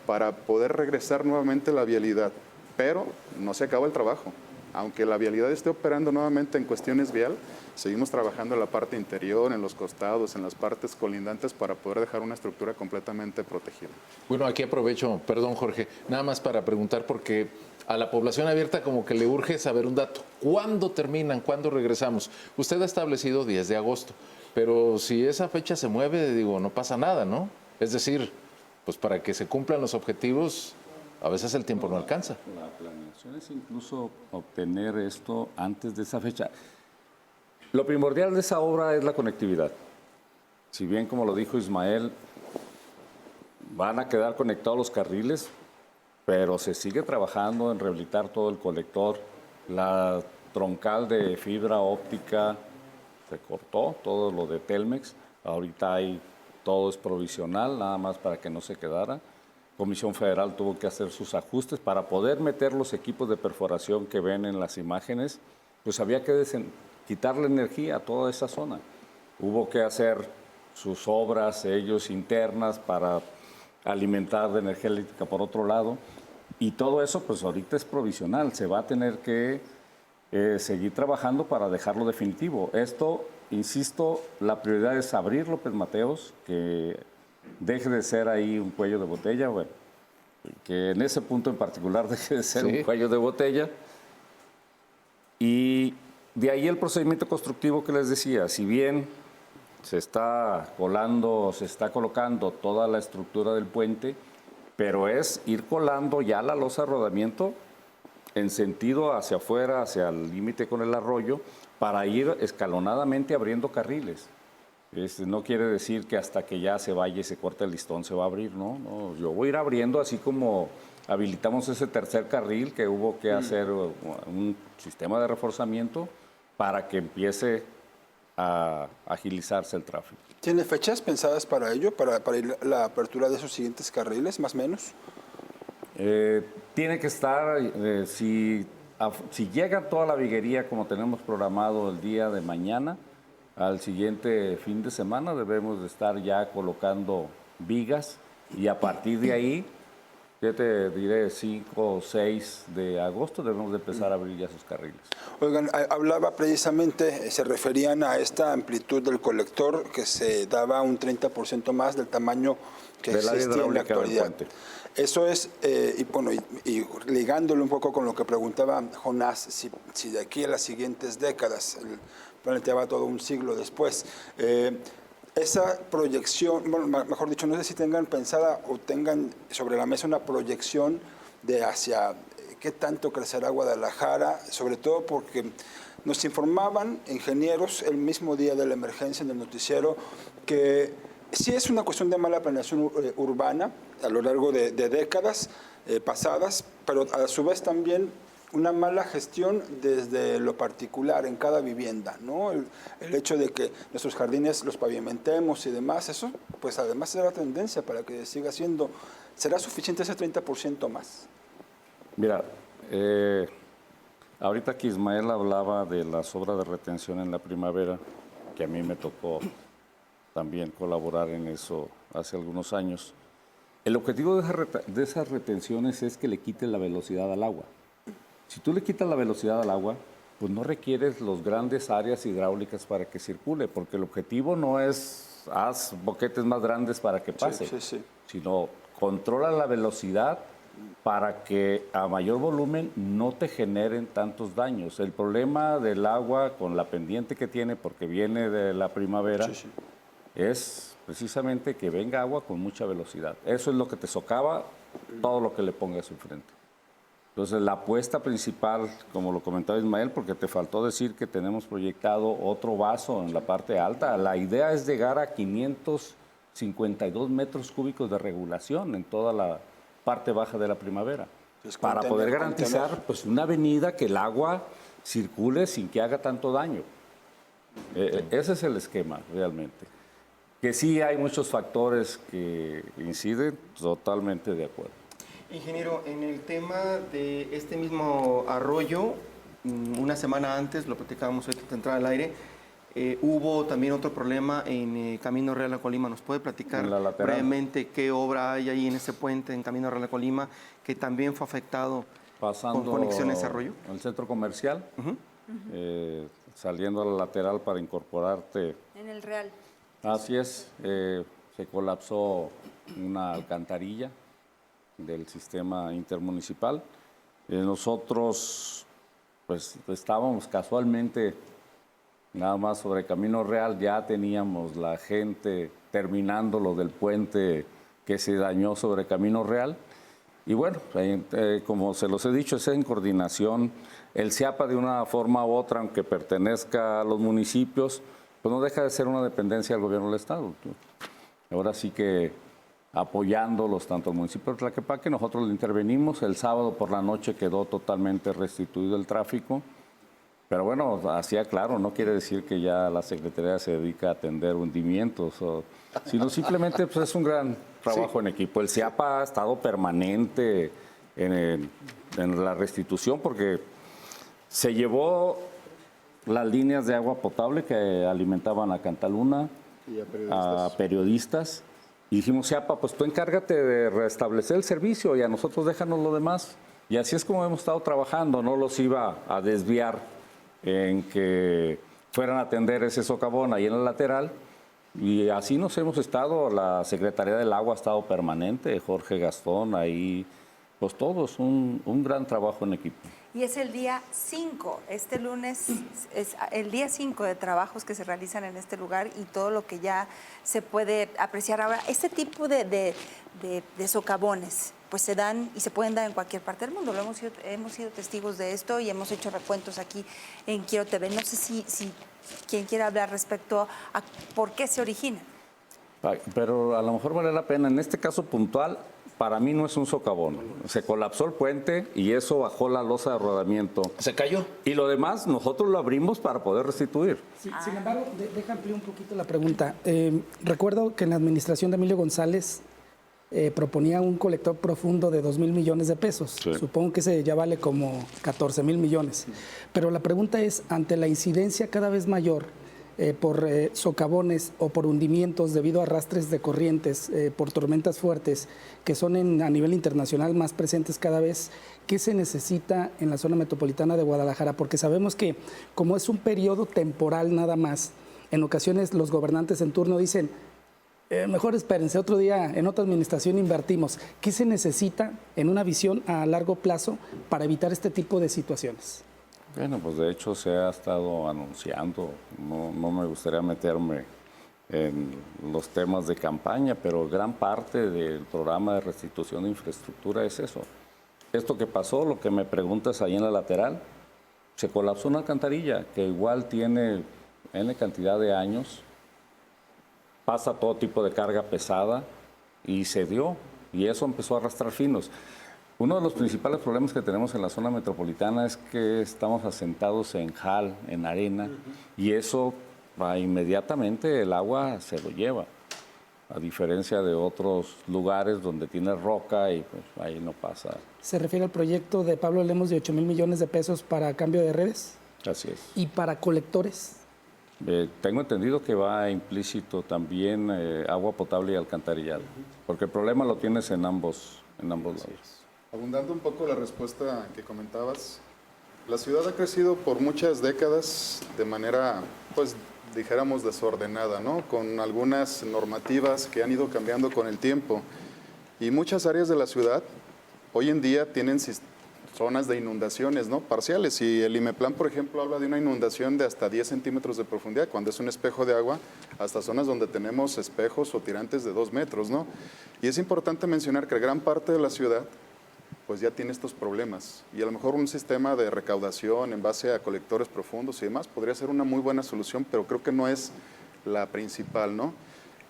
para poder regresar nuevamente la vialidad. Pero no se acaba el trabajo. Aunque la vialidad esté operando nuevamente en cuestiones vial, seguimos trabajando en la parte interior, en los costados, en las partes colindantes para poder dejar una estructura completamente protegida. Bueno, aquí aprovecho, perdón Jorge, nada más para preguntar porque a la población abierta como que le urge saber un dato. ¿Cuándo terminan? ¿Cuándo regresamos? Usted ha establecido 10 de agosto. Pero si esa fecha se mueve, digo, no pasa nada, ¿no? Es decir, pues para que se cumplan los objetivos, a veces el tiempo no alcanza. La planeación es incluso obtener esto antes de esa fecha. Lo primordial de esa obra es la conectividad. Si bien, como lo dijo Ismael, van a quedar conectados los carriles, pero se sigue trabajando en rehabilitar todo el colector, la troncal de fibra óptica. Se cortó todo lo de Telmex, ahorita todo es provisional, nada más para que no se quedara. Comisión Federal tuvo que hacer sus ajustes para poder meter los equipos de perforación que ven en las imágenes, pues había que quitarle energía a toda esa zona. Hubo que hacer sus obras, ellos internas, para alimentar de energía eléctrica por otro lado, y todo eso pues ahorita es provisional, se va a tener que seguir trabajando para dejarlo definitivo. Esto, insisto, la prioridad es abrir López Mateos, que deje de ser ahí un cuello de botella, bueno, que en ese punto en particular deje de ser un cuello de botella. Y de ahí el procedimiento constructivo que les decía, si bien se está colocando toda la estructura del puente, pero es ir colando ya la losa de rodamiento en sentido hacia afuera, hacia el límite con el arroyo, para ir escalonadamente abriendo carriles. No quiere decir que hasta que ya se vaya y se corte el listón se va a abrir, ¿no? No, yo voy a ir abriendo así como habilitamos ese tercer carril que hubo que hacer un sistema de reforzamiento para que empiece a agilizarse el tráfico. ¿Tiene fechas pensadas para ello, para la apertura de esos siguientes carriles, más o menos? Tiene que estar, si llega toda la viguería como tenemos programado el día de mañana, al siguiente fin de semana debemos de estar ya colocando vigas y a partir de ahí ¿qué te diré? 5 o 6 de agosto debemos de empezar a abrir ya sus carriles. Oigan, hablaba precisamente, se referían a esta amplitud del colector que se daba un 30% más del tamaño que Del área existía en la hidráulica del actualidad. puente. Eso es, y bueno, y ligándolo un poco con lo que preguntaba Jonás, si de aquí a las siguientes décadas, él planteaba todo un siglo después, esa proyección, bueno, mejor dicho, no sé si tengan pensada o tengan sobre la mesa una proyección de hacia qué tanto crecerá Guadalajara, sobre todo porque nos informaban ingenieros el mismo día de la emergencia en el noticiero que sí es una cuestión de mala planeación urbana a lo largo de décadas pasadas, pero a su vez también una mala gestión desde lo particular en cada vivienda, ¿no? El hecho de que nuestros jardines los pavimentemos y demás, eso pues además será tendencia para que siga siendo, ¿será suficiente ese 30% más? Mira, ahorita que Ismael hablaba de las obras de retención en la primavera, que a mí me tocó también colaborar en eso hace algunos años, el objetivo de esas retenciones es que le quite la velocidad al agua. Si tú le quitas la velocidad al agua, pues no requieres los grandes áreas hidráulicas para que circule, porque el objetivo no es haz boquetes más grandes para que pase, sino controla la velocidad para que a mayor volumen no te generen tantos daños. El problema del agua con la pendiente que tiene, porque viene de la primavera, es precisamente que venga agua con mucha velocidad. Eso es lo que te socava todo lo que le pongas enfrente. Entonces, la apuesta principal, como lo comentaba Ismael, porque te faltó decir que tenemos proyectado otro vaso en la parte alta. La idea es llegar a 552 metros cúbicos de regulación en toda la parte baja de la primavera, para poder garantizar pues, una avenida que el agua circule sin que haga tanto daño. Ese es el esquema, realmente. Que sí hay muchos factores que inciden, totalmente de acuerdo. Ingeniero, en el tema de este mismo arroyo, una semana antes, lo platicábamos hoy que entraba al aire, hubo también otro problema en Camino Real a Colima. ¿Nos puede platicar brevemente qué obra hay ahí en ese puente en Camino Real a Colima que también fue afectado con conexión a ese arroyo? El centro comercial, saliendo a la lateral para incorporarte. En el Real. Así es, se colapsó una alcantarilla del sistema intermunicipal. Nosotros pues estábamos casualmente nada más sobre Camino Real, ya teníamos la gente terminando lo del puente que se dañó sobre Camino Real. Y bueno, como se los he dicho, es en coordinación. El CIAPA de una forma u otra, aunque pertenezca a los municipios, pues no deja de ser una dependencia del gobierno del Estado. Ahora sí que apoyándolos tanto el municipio de Tlaquepaque, nosotros le intervenimos. El sábado por la noche quedó totalmente restituido el tráfico. Pero bueno, hacía claro, no quiere decir que ya la Secretaría se dedica a atender hundimientos, sino simplemente pues, es un gran trabajo en equipo. El CIAPA ha estado permanente en la restitución porque se llevó las líneas de agua potable que alimentaban a Cantaluna, a periodistas. Y dijimos, CIAPA, pues tú encárgate de restablecer el servicio y a nosotros déjanos lo demás. Y así es como hemos estado trabajando, no los iba a desviar en que fueran a atender ese socavón ahí en la lateral. Y así nos hemos estado, la Secretaría del Agua ha estado permanente, Jorge Gastón, ahí, pues todos, un gran trabajo en equipo. Y es el día 5, este lunes es el día 5 de trabajos que se realizan en este lugar y todo lo que ya se puede apreciar ahora. Este tipo de socavones pues se dan y se pueden dar en cualquier parte del mundo. Hemos sido testigos de esto y hemos hecho recuentos aquí en Quiero TV. No sé si quien quiera hablar respecto a por qué se originan. Pero a lo mejor vale la pena, en este caso puntual, para mí no es un socavón. Se colapsó el puente y eso bajó la losa de rodamiento. ¿Se cayó? Y lo demás nosotros lo abrimos para poder restituir. Sí, sin embargo, deja ampliar un poquito la pregunta. Recuerdo que en la administración de Emilio González proponía un colector profundo de 2,000 millones de pesos. Sí. Supongo que ese ya vale como 14,000 millones. Pero la pregunta es, ante la incidencia cada vez mayor por socavones o por hundimientos debido a arrastres de corrientes, por tormentas fuertes, que son a nivel internacional más presentes cada vez, ¿qué se necesita en la zona metropolitana de Guadalajara? Porque sabemos que como es un periodo temporal nada más, en ocasiones los gobernantes en turno dicen, mejor espérense, otro día en otra administración invertimos. ¿Qué se necesita en una visión a largo plazo para evitar este tipo de situaciones? Bueno, pues de hecho se ha estado anunciando, no me gustaría meterme en los temas de campaña, pero gran parte del programa de restitución de infraestructura es eso. Esto que pasó, lo que me preguntas ahí en la lateral, se colapsó una alcantarilla que igual tiene N cantidad de años, pasa todo tipo de carga pesada y se dio, y eso empezó a arrastrar finos. Uno de los principales problemas que tenemos en la zona metropolitana es que estamos asentados en jal, en arena, y eso inmediatamente el agua se lo lleva, a diferencia de otros lugares donde tiene roca y pues ahí no pasa. ¿Se refiere al proyecto de Pablo Lemos de 8,000 millones de pesos para cambio de redes? Así es. ¿Y para colectores? Tengo entendido que va implícito también agua potable y alcantarillado, porque el problema lo tienes en ambos lados. Abundando un poco la respuesta que comentabas, la ciudad ha crecido por muchas décadas de manera, pues, dijéramos desordenada, ¿no? Con algunas normativas que han ido cambiando con el tiempo. Y muchas áreas de la ciudad hoy en día tienen zonas de inundaciones, ¿no? Parciales. Y el IMEPLAN, por ejemplo, habla de una inundación de hasta 10 centímetros de profundidad, cuando es un espejo de agua, hasta zonas donde tenemos espejos o tirantes de 2 metros, ¿no? Y es importante mencionar que gran parte de la ciudad pues ya tiene estos problemas. Y a lo mejor un sistema de recaudación en base a colectores profundos y demás podría ser una muy buena solución, pero creo que no es la principal, ¿no?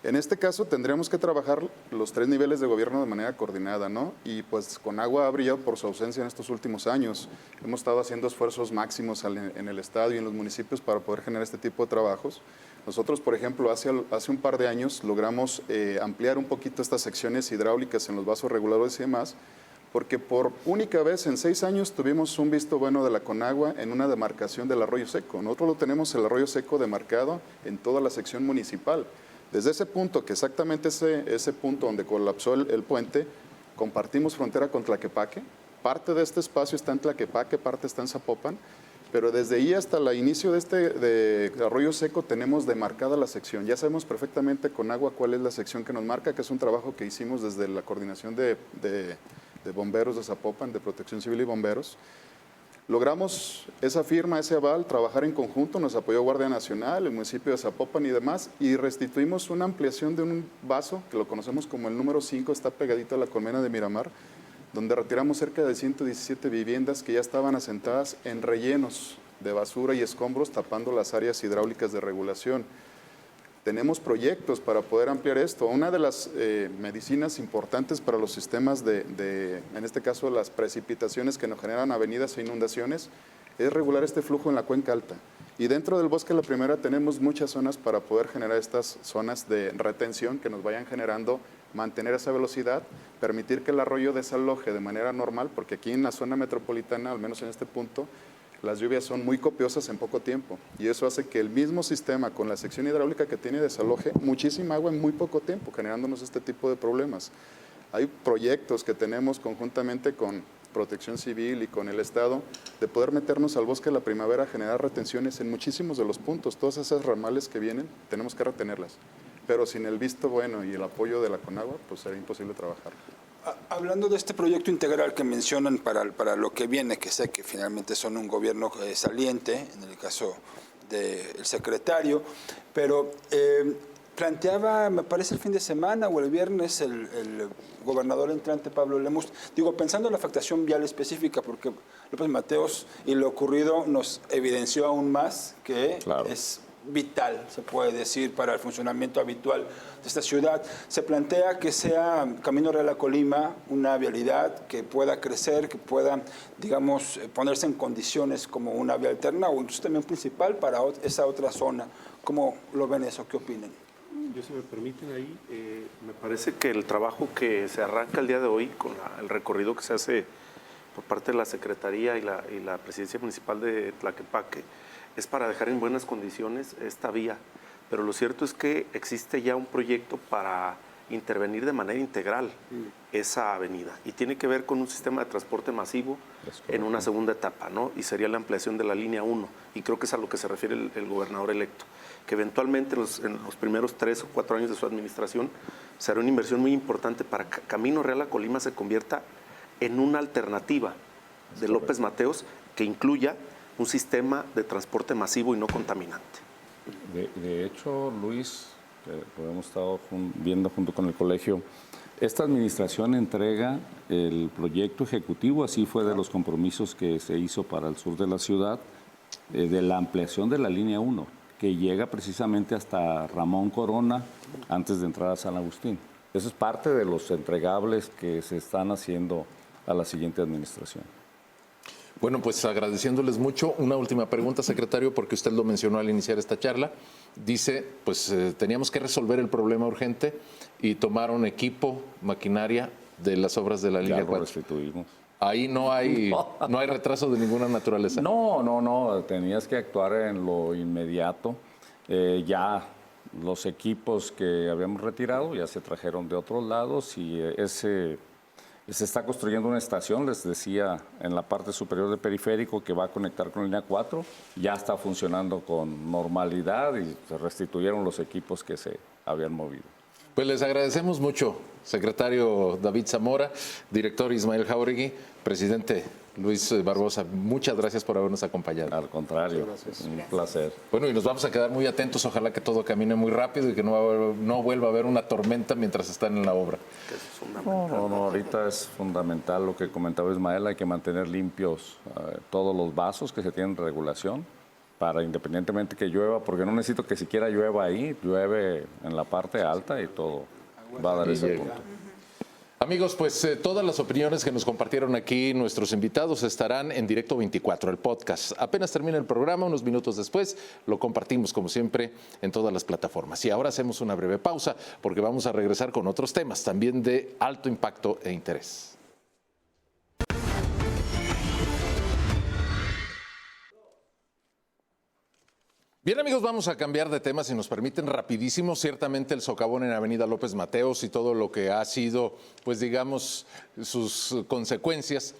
En este caso tendríamos que trabajar los 3 niveles de gobierno de manera coordinada, ¿no? Y pues Conagua ha brillado por su ausencia en estos últimos años. Hemos estado haciendo esfuerzos máximos en el estado y en los municipios para poder generar este tipo de trabajos. Nosotros, por ejemplo, hace un par de años logramos ampliar un poquito estas secciones hidráulicas en los vasos reguladores y demás, porque por única vez en 6 años tuvimos un visto bueno de la Conagua en una demarcación del arroyo seco. Nosotros lo tenemos el arroyo seco demarcado en toda la sección municipal. Desde ese punto, que exactamente ese punto donde colapsó el puente, compartimos frontera con Tlaquepaque. Parte de este espacio está en Tlaquepaque, parte está en Zapopan, pero desde ahí hasta el inicio de arroyo seco tenemos demarcada la sección. Ya sabemos perfectamente Conagua cuál es la sección que nos marca, que es un trabajo que hicimos desde la coordinación de bomberos de Zapopan, de Protección Civil y Bomberos. Logramos esa firma, ese aval, trabajar en conjunto, nos apoyó Guardia Nacional, el municipio de Zapopan y demás, y restituimos una ampliación de un vaso, que lo conocemos como el número 5, está pegadito a la colmena de Miramar, donde retiramos cerca de 117 viviendas que ya estaban asentadas en rellenos de basura y escombros, tapando las áreas hidráulicas de regulación. Tenemos proyectos para poder ampliar esto. Una de las medicinas importantes para los sistemas en este caso, las precipitaciones que nos generan avenidas e inundaciones, es regular este flujo en la cuenca alta. Y dentro del Bosque La Primera tenemos muchas zonas para poder generar estas zonas de retención que nos vayan generando, mantener esa velocidad, permitir que el arroyo desaloje de manera normal, porque aquí en la zona metropolitana, al menos en este punto, las lluvias son muy copiosas en poco tiempo y eso hace que el mismo sistema con la sección hidráulica que tiene desaloje muchísima agua en muy poco tiempo, generándonos este tipo de problemas. Hay proyectos que tenemos conjuntamente con Protección Civil y con el Estado de poder meternos al Bosque de la Primavera, generar retenciones en muchísimos de los puntos. Todas esas ramales que vienen tenemos que retenerlas, pero sin el visto bueno y el apoyo de la Conagua, pues sería imposible trabajar. Hablando de este proyecto integral que mencionan para lo que viene, que sé que finalmente son un gobierno saliente, en el caso del secretario, pero planteaba, me parece el fin de semana o el viernes, el gobernador entrante Pablo Lemos, pensando en la afectación vial específica, porque López Mateos y lo ocurrido nos evidenció aún más que es vital, se puede decir, para el funcionamiento habitual de esta ciudad. Se plantea que sea Camino Real a Colima una vialidad que pueda crecer, que pueda, ponerse en condiciones como una vía alterna o incluso también principal para esa otra zona. ¿Cómo lo ven eso? ¿Qué opinan? Yo, si me permiten ahí, me parece que el trabajo que se arranca el día de hoy con el recorrido que se hace por parte de la Secretaría y la Presidencia Municipal de Tlaquepaque es para dejar en buenas condiciones esta vía. Pero lo cierto es que existe ya un proyecto para intervenir de manera integral esa avenida y tiene que ver con un sistema de transporte masivo en una segunda etapa, ¿no? Y sería la ampliación de la línea 1 y creo que es a lo que se refiere el gobernador electo, que eventualmente en los primeros 3 o 4 años de su administración será una inversión muy importante para que Camino Real a Colima se convierta en una alternativa de López Mateos que incluya un sistema de transporte masivo y no contaminante. De hecho, Luis, lo hemos estado viendo junto con el colegio, esta administración entrega el proyecto ejecutivo, así fue de los compromisos que se hizo para el sur de la ciudad, de la ampliación de la línea 1, que llega precisamente hasta Ramón Corona antes de entrar a San Agustín. Eso es parte de los entregables que se están haciendo a la siguiente administración. Bueno, pues agradeciéndoles mucho. Una última pregunta, secretario, porque usted lo mencionó al iniciar esta charla. Dice, pues teníamos que resolver el problema urgente y tomaron equipo, maquinaria de las obras de la línea 4. Restituimos. Ahí no hay retraso de ninguna naturaleza. No, tenías que actuar en lo inmediato. Ya los equipos que habíamos retirado ya se trajeron de otros lados y se está construyendo una estación, les decía, en la parte superior del periférico que va a conectar con la línea 4. Ya está funcionando con normalidad y se restituyeron los equipos que se habían movido. Pues les agradecemos mucho, secretario David Zamora, director Ismael Jauregui, presidente Luis Barbosa. Muchas gracias por habernos acompañado. Al contrario, un placer. Bueno, y nos vamos a quedar muy atentos. Ojalá que todo camine muy rápido y que no vuelva a haber una tormenta mientras están en la obra. No, ahorita es fundamental lo que comentaba Ismael. Hay que mantener limpios todos los vasos que se tienen en regulación para independientemente que llueva, porque no necesito que siquiera llueva ahí, llueve en la parte alta y todo va a dar ese punto. Amigos, pues todas las opiniones que nos compartieron aquí nuestros invitados estarán en Directo 24, el podcast. Apenas termina el programa, unos minutos después, lo compartimos como siempre en todas las plataformas. Y ahora hacemos una breve pausa porque vamos a regresar con otros temas también de alto impacto e interés. Bien, amigos, vamos a cambiar de tema, si nos permiten, rapidísimo. Ciertamente el socavón en Avenida López Mateos y todo lo que ha sido, pues digamos, sus consecuencias,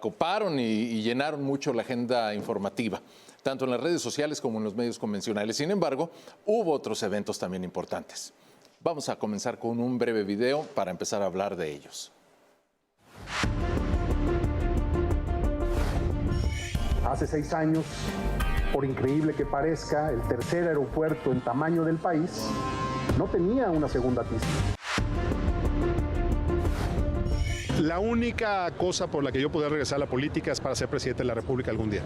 coparon y llenaron mucho la agenda informativa, tanto en las redes sociales como en los medios convencionales. Sin embargo, hubo otros eventos también importantes. Vamos a comenzar con un breve video para empezar a hablar de ellos. Hace 6 años, por increíble que parezca, el tercer aeropuerto en tamaño del país no tenía una segunda pista. La única cosa por la que yo podría regresar a la política es para ser presidente de la República algún día.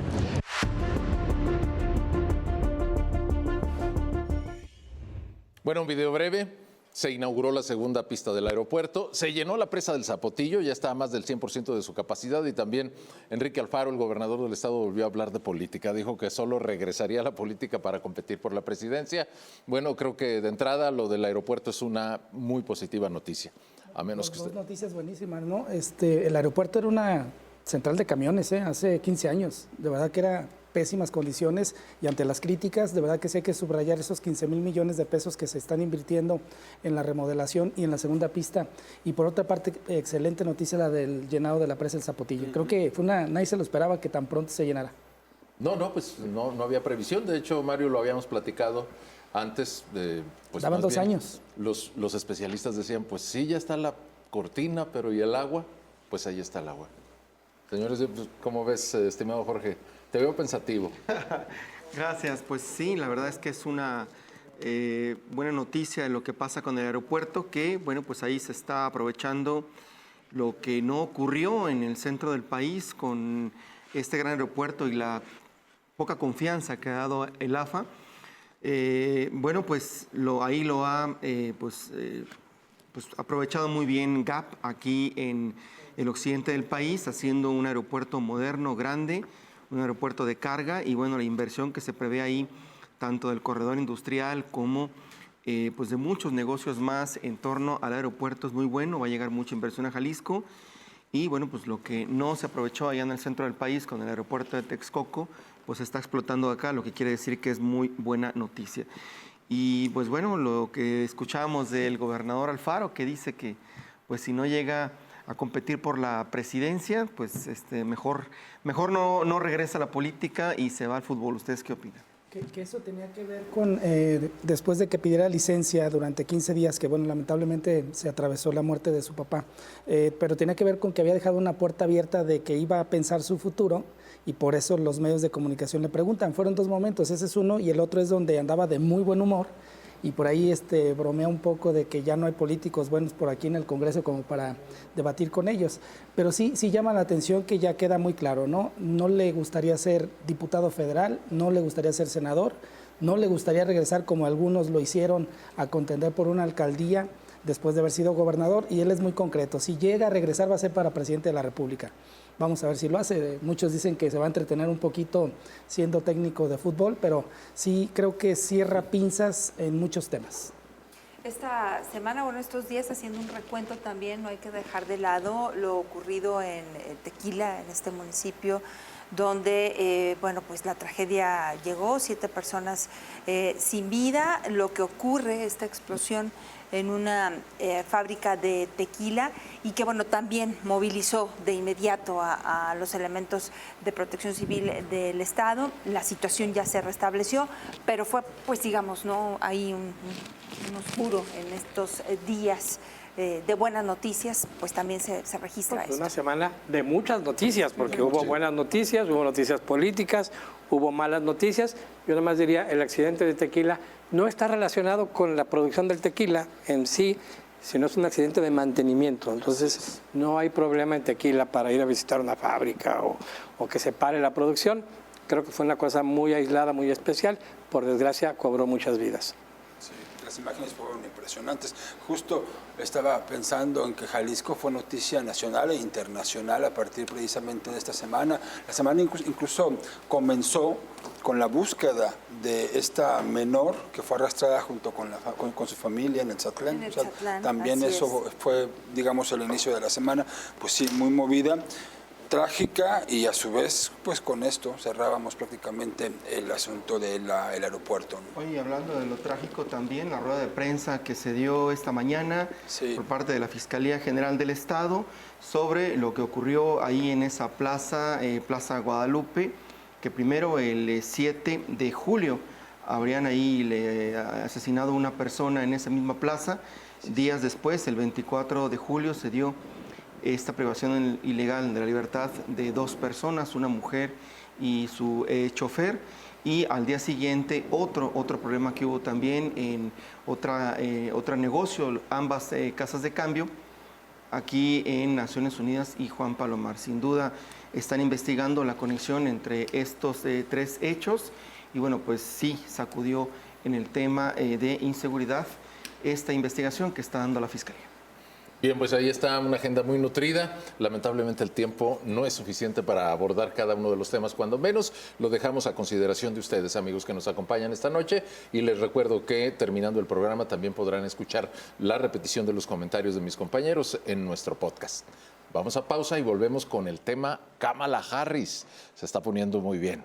Bueno, un video breve. Se inauguró la segunda pista del aeropuerto, se llenó la presa del Zapotillo, ya está a más del 100% de su capacidad y también Enrique Alfaro, el gobernador del estado, volvió a hablar de política. Dijo que solo regresaría a la política para competir por la presidencia. Bueno, creo que de entrada lo del aeropuerto es una muy positiva noticia. A menos que usted... Dos noticias buenísimas, ¿no? El aeropuerto era una central de camiones, hace 15 años. De verdad que era pésimas condiciones y ante las críticas, de verdad que sí hay que subrayar esos 15,000 millones de pesos que se están invirtiendo en la remodelación y en la segunda pista. Y por otra parte, excelente noticia la del llenado de la presa del Zapotillo. Creo que nadie se lo esperaba que tan pronto se llenara. Pues no había previsión. De hecho, Mario, lo habíamos platicado antes. Pues daban 2 años. Los especialistas decían, pues sí, ya está la cortina, pero ¿y el agua? Pues ahí está el agua. Señores, ¿cómo ves, estimado Jorge? Te veo pensativo. Gracias, pues sí, la verdad es que es una buena noticia de lo que pasa con el aeropuerto, que bueno, pues ahí se está aprovechando lo que no ocurrió en el centro del país con este gran aeropuerto y la poca confianza que ha dado el AFA. Bueno, pues ahí lo ha pues aprovechado muy bien GAP aquí en el occidente del país, haciendo un aeropuerto moderno, grande, un aeropuerto de carga y bueno, la inversión que se prevé ahí, tanto del corredor industrial como pues de muchos negocios más en torno al aeropuerto es muy bueno, va a llegar mucha inversión a Jalisco y bueno, pues lo que no se aprovechó allá en el centro del país con el aeropuerto de Texcoco, pues se está explotando acá, lo que quiere decir que es muy buena noticia. Y pues bueno, lo que escuchábamos del gobernador Alfaro, que dice que pues si no llega a competir por la presidencia, pues mejor no regresa a la política y se va al fútbol. ¿Ustedes qué opinan? Que eso tenía que ver con, después de que pidiera licencia durante 15 días, que bueno, lamentablemente se atravesó la muerte de su papá, pero tenía que ver con que había dejado una puerta abierta de que iba a pensar su futuro, y por eso los medios de comunicación le preguntan. Fueron dos momentos, ese es uno, y el otro es donde andaba de muy buen humor, y por ahí bromea un poco de que ya no hay políticos buenos por aquí en el Congreso como para debatir con ellos. Pero sí llama la atención que ya queda muy claro, ¿no? No le gustaría ser diputado federal, no le gustaría ser senador, no le gustaría regresar como algunos lo hicieron a contender por una alcaldía después de haber sido gobernador, y él es muy concreto. Si llega a regresar va a ser para presidente de la República. Vamos a ver si lo hace. Muchos dicen que se va a entretener un poquito siendo técnico de fútbol, pero sí creo que cierra pinzas en muchos temas. Esta semana, bueno, estos días, haciendo un recuento también, no hay que dejar de lado lo ocurrido en Tequila, en este municipio, donde, bueno, pues la tragedia llegó, 7 personas sin vida. Lo que ocurre, esta explosión en una fábrica de tequila, y que, bueno, también movilizó de inmediato a los elementos de protección civil del Estado. La situación ya se restableció, pero fue, pues digamos, ¿no? Hay un oscuro en estos días de buenas noticias, pues también se registra pues esto. Una semana de muchas noticias, porque hubo buenas noticias, hubo noticias políticas, hubo malas noticias. Yo nada más diría, el accidente de Tequila no está relacionado con la producción del tequila en sí, sino es un accidente de mantenimiento. Entonces, no hay problema en Tequila para ir a visitar una fábrica o que se pare la producción. Creo que fue una cosa muy aislada, muy especial. Por desgracia, cobró muchas vidas. Sí, las imágenes fueron impresionantes. Justo estaba pensando en que Jalisco fue noticia nacional e internacional a partir precisamente de esta semana. La semana incluso comenzó con la búsqueda de esta menor que fue arrastrada junto con su familia en el Zatlán. En el Zatlán, también así eso fue, digamos, el inicio de la semana. Pues sí, muy movida, trágica, y a su vez, pues con esto cerrábamos prácticamente el asunto del aeropuerto, ¿no? Oye, hablando de lo trágico también, la rueda de prensa que se dio esta mañana por parte de la Fiscalía General del Estado sobre lo que ocurrió ahí en esa plaza, Plaza Guadalupe, que primero el 7 de julio habrían ahí asesinado a una persona en esa misma plaza. Días después, el 24 de julio, se dio esta privación ilegal de la libertad de 2 personas, una mujer y su chofer. Y al día siguiente otro problema que hubo también en otro negocio, ambas casas de cambio, aquí en Naciones Unidas y Juan Palomar. Sin duda están investigando la conexión entre estos 3 hechos, y bueno, pues sí sacudió en el tema de inseguridad esta investigación que está dando la Fiscalía. Bien, pues ahí está una agenda muy nutrida. Lamentablemente el tiempo no es suficiente para abordar cada uno de los temas, cuando menos lo dejamos a consideración de ustedes, amigos que nos acompañan esta noche, y les recuerdo que terminando el programa también podrán escuchar la repetición de los comentarios de mis compañeros en nuestro podcast. Vamos a pausa y volvemos con el tema Kamala Harris. Se está poniendo muy bien.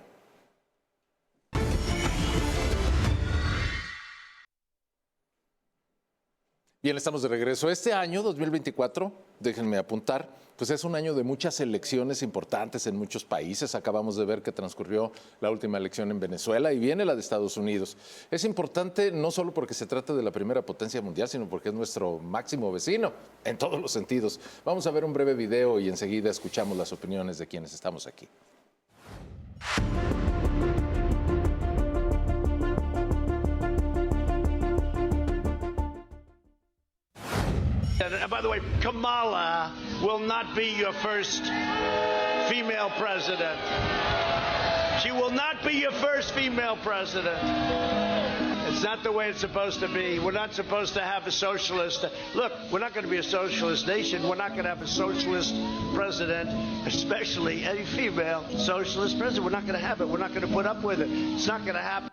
Bien, estamos de regreso. Este año, 2024, déjenme apuntar, pues es un año de muchas elecciones importantes en muchos países. Acabamos de ver que transcurrió la última elección en Venezuela y viene la de Estados Unidos. Es importante no solo porque se trata de la primera potencia mundial, sino porque es nuestro máximo vecino en todos los sentidos. Vamos a ver un breve video y enseguida escuchamos las opiniones de quienes estamos aquí. And by the way, Kamala will not be your first female president. She will not be your first female president. It's not the way it's supposed to be. We're not supposed to have a socialist. Look, we're not going to be a socialist nation. We're not going to have a socialist president, especially a female socialist president. We're not going to have it. We're not going to put up with it. It's not going to happen.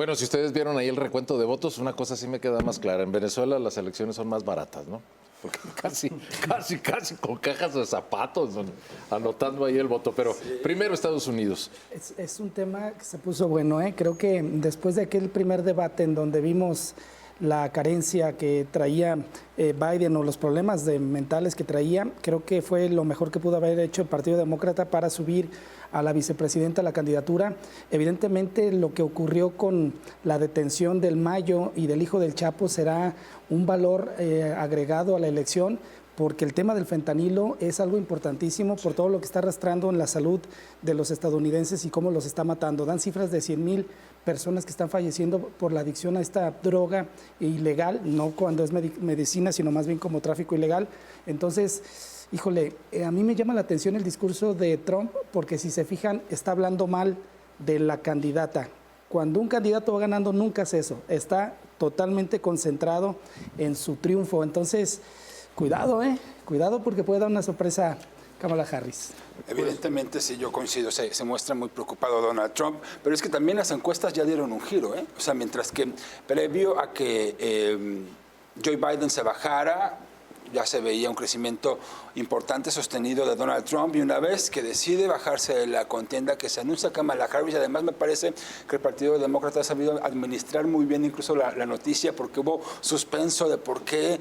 Bueno, si ustedes vieron ahí el recuento de votos, una cosa sí me queda más clara. En Venezuela las elecciones son más baratas, ¿no? Porque casi con cajas de zapatos, ¿no? Anotando ahí el voto. Pero primero Estados Unidos. Es un tema que se puso bueno, ¿eh? Creo que después de aquel primer debate en donde vimos la carencia que traía Biden o los problemas mentales que traía, creo que fue lo mejor que pudo haber hecho el Partido Demócrata para subir a la vicepresidenta a la candidatura. Evidentemente lo que ocurrió con la detención del Mayo y del hijo del Chapo será un valor agregado a la elección, porque el tema del fentanilo es algo importantísimo por todo lo que está arrastrando en la salud de los estadounidenses y cómo los está matando. Dan cifras de 100,000 personas que están falleciendo por la adicción a esta droga ilegal, no cuando es medicina, sino más bien como tráfico ilegal. Entonces, híjole, a mí me llama la atención el discurso de Trump, porque si se fijan, está hablando mal de la candidata. Cuando un candidato va ganando, nunca hace eso. Está totalmente concentrado en su triunfo. Entonces, cuidado, cuidado, porque puede dar una sorpresa Kamala Harris. Evidentemente, sí, yo coincido, se muestra muy preocupado Donald Trump, pero es que también las encuestas ya dieron un giro, O sea, mientras que previo a que Joe Biden se bajara, ya se veía un crecimiento importante sostenido de Donald Trump, y una vez que decide bajarse de la contienda, que se anuncia Kamala Harris, además me parece que el Partido Demócrata ha sabido administrar muy bien incluso la noticia, porque hubo suspenso de por qué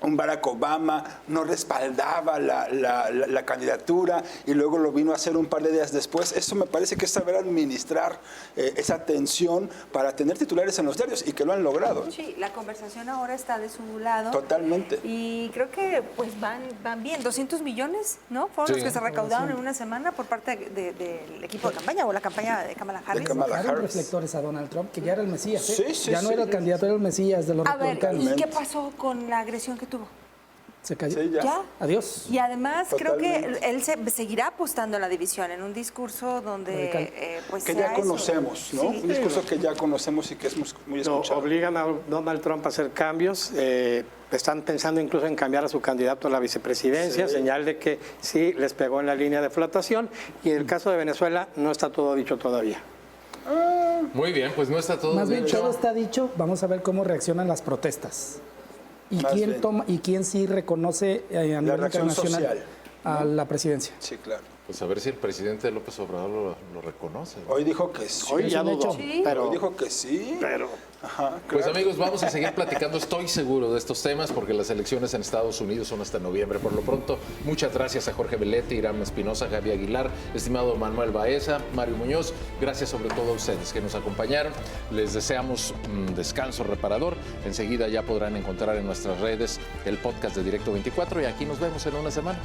un Barack Obama no respaldaba la candidatura y luego lo vino a hacer un par de días después. Eso me parece que es saber administrar esa tensión para tener titulares en los diarios, y que lo han logrado. Sí, la conversación ahora está de su lado. Totalmente. Y creo que pues van bien. 200 millones, ¿no? Fueron los que se recaudaron en una semana por parte del equipo de campaña o la campaña de Kamala Harris. Bajaron reflectores a Donald Trump, que ya era el Mesías. Sí, ya no era el candidato, era el Mesías de los republicanos. ¿Y qué pasó con la agresión que tuvo? Se cayó. Sí, ya. Adiós. Y además Totalmente. creo que él seguirá apostando en la división, en un discurso donde pues que sea ya conocemos, eso. ¿no? Sí. Un discurso que ya conocemos y que es muy escuchado. Obligan a Donald Trump a hacer cambios. Están pensando incluso en cambiar a su candidato a la vicepresidencia, señal de que sí les pegó en la línea de flotación. Y en el caso de Venezuela no está todo dicho todavía. Muy bien, pues no está todo Más bien, dicho. todo está dicho. Vamos a ver cómo reaccionan las protestas. ¿Y quién sí reconoce a nivel internacional a la presidencia? Sí, claro. Pues a ver si el presidente López Obrador lo reconoce, ¿no? Hoy dijo que sí. Hoy ya dudó, pero Hoy dijo que sí. Pero Ajá, Pues claro. amigos, vamos a seguir platicando, estoy seguro, de estos temas, porque las elecciones en Estados Unidos son hasta noviembre. Por lo pronto, muchas gracias a Jorge Belletti, Irán Espinosa, Gaby Aguilar, estimado Manuel Baeza, Mario Muñoz. Gracias sobre todo a ustedes que nos acompañaron. Les deseamos un descanso reparador. Enseguida ya podrán encontrar en nuestras redes el podcast de Directo 24 y aquí nos vemos en una semana.